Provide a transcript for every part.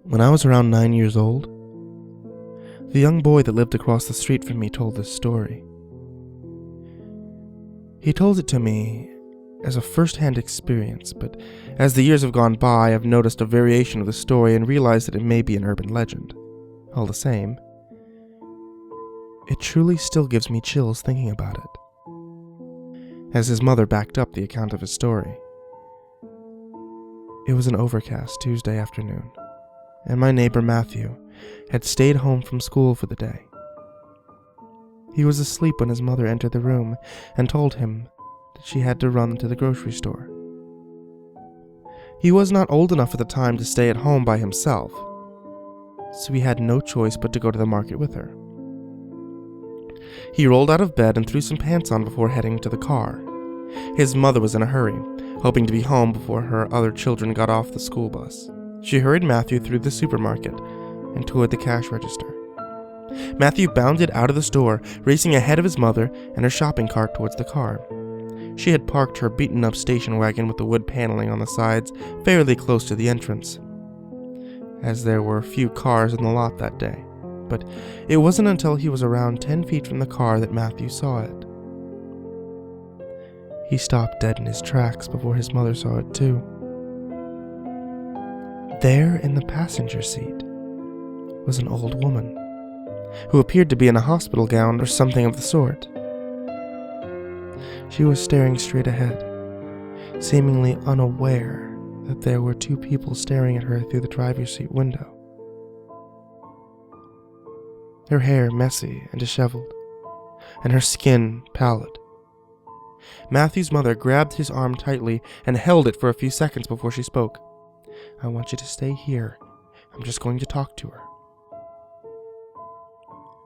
When I was around 9 years old, the young boy that lived across the street from me told this story. He told it to me as a first-hand experience, but as the years have gone by, I've noticed a variation of the story and realized that it may be an urban legend. All the same, it truly still gives me chills thinking about it, as his mother backed up the account of his story. It was an overcast Tuesday afternoon, and my neighbor Matthew had stayed home from school for the day. He was asleep when his mother entered the room and told him that she had to run to the grocery store. He was not old enough at the time to stay at home by himself, so he had no choice but to go to the market with her. He rolled out of bed and threw some pants on before heading to the car. His mother was in a hurry, hoping to be home before her other children got off the school bus. She hurried Matthew through the supermarket and toward the cash register. Matthew bounded out of the store, racing ahead of his mother and her shopping cart towards the car. She had parked her beaten-up station wagon with the wood paneling on the sides fairly close to the entrance, as there were few cars in the lot that day. But it wasn't until he was around 10 feet from the car that Matthew saw it. He stopped dead in his tracks before his mother saw it too. There in the passenger seat was an old woman, who appeared to be in a hospital gown or something of the sort. She was staring straight ahead, seemingly unaware that there were two people staring at her through the driver's seat window. Her hair messy and disheveled, and her skin pallid. Matthew's mother grabbed his arm tightly and held it for a few seconds before she spoke. "I want you to stay here. I'm just going to talk to her."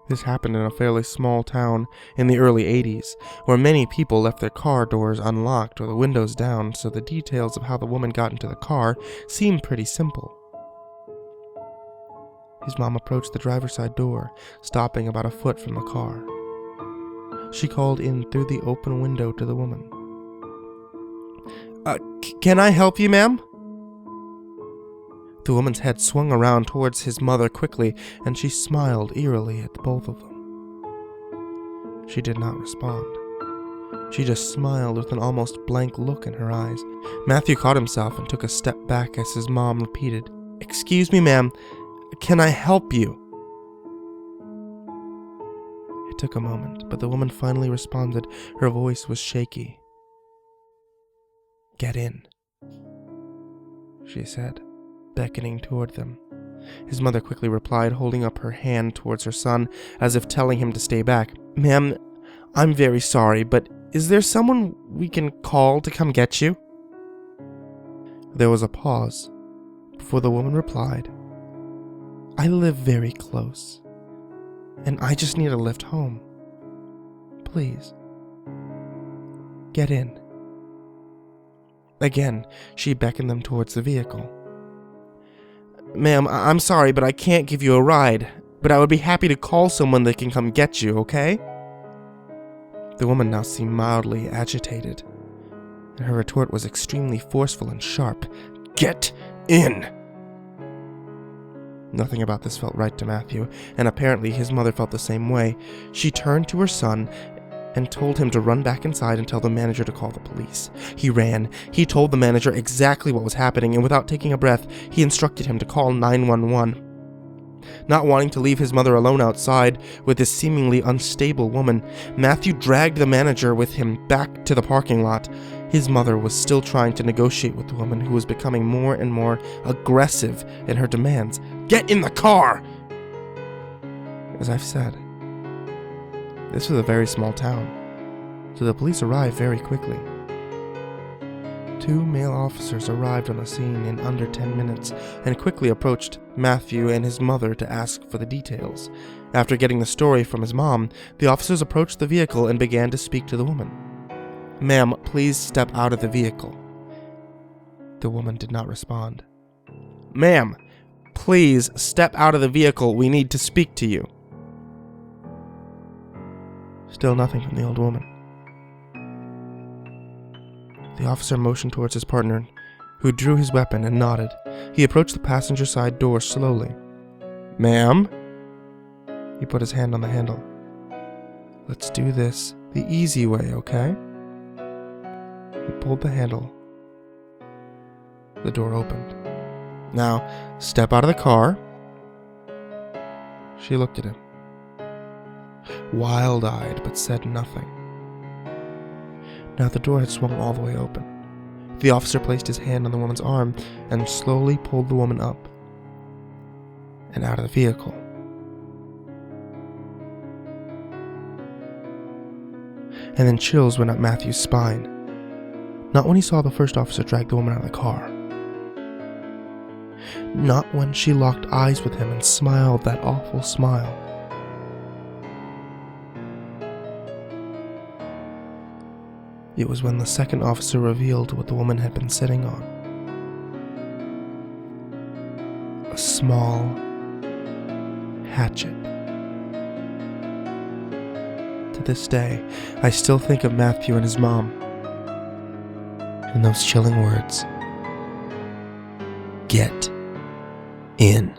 This happened in a fairly small town in the early 80s, where many people left their car doors unlocked or the windows down, so the details of how the woman got into the car seemed pretty simple. His mom approached the driver's side door, stopping about a foot from the car. She called in through the open window to the woman. Can I help you, ma'am?" The woman's head swung around towards his mother quickly, and she smiled eerily at both of them. She did not respond. She just smiled with an almost blank look in her eyes. Matthew caught himself and took a step back as his mom repeated, "Excuse me, ma'am, can I help you?" It took a moment, but the woman finally responded. Her voice was shaky. "Get in," she said, beckoning toward them. His mother quickly replied, holding up her hand towards her son, as if telling him to stay back. "Ma'am, I'm very sorry, but is there someone we can call to come get you?" There was a pause before the woman replied, "I live very close, and I just need a lift home. Please, get in." Again, she beckoned them towards the vehicle. "Ma'am, I'm sorry, but I can't give you a ride, but I would be happy to call someone that can come get you, okay?" The woman now seemed mildly agitated, and her retort was extremely forceful and sharp. "Get in!" Nothing about this felt right to Matthew, and apparently his mother felt the same way. She turned to her son and told him to run back inside and tell the manager to call the police. He ran. He told the manager exactly what was happening, and without taking a breath, he instructed him to call 911. Not wanting to leave his mother alone outside with this seemingly unstable woman, Matthew dragged the manager with him back to the parking lot. His mother was still trying to negotiate with the woman, who was becoming more and more aggressive in her demands. "Get in the car!" As I've said, this was a very small town, so the police arrived very quickly. 2 male officers arrived on the scene in under 10 minutes and quickly approached Matthew and his mother to ask for the details. After getting the story from his mom, the officers approached the vehicle and began to speak to the woman. "Ma'am, please step out of the vehicle." The woman did not respond. "Ma'am, please step out of the vehicle. We need to speak to you." Still nothing from the old woman. The officer motioned towards his partner, who drew his weapon and nodded. He approached the passenger side door slowly. "Ma'am?" He put his hand on the handle. "Let's do this the easy way, okay?" He pulled the handle. The door opened. "Now, step out of the car." She looked at him, wild-eyed, but said nothing. Now the door had swung all the way open. The officer placed his hand on the woman's arm and slowly pulled the woman up and out of the vehicle. And then chills went up Matthew's spine. Not when he saw the first officer drag the woman out of the car. Not when she locked eyes with him and smiled that awful smile. It was when the second officer revealed what the woman had been sitting on. A small hatchet. To this day, I still think of Matthew and his mom and those chilling words. Get in.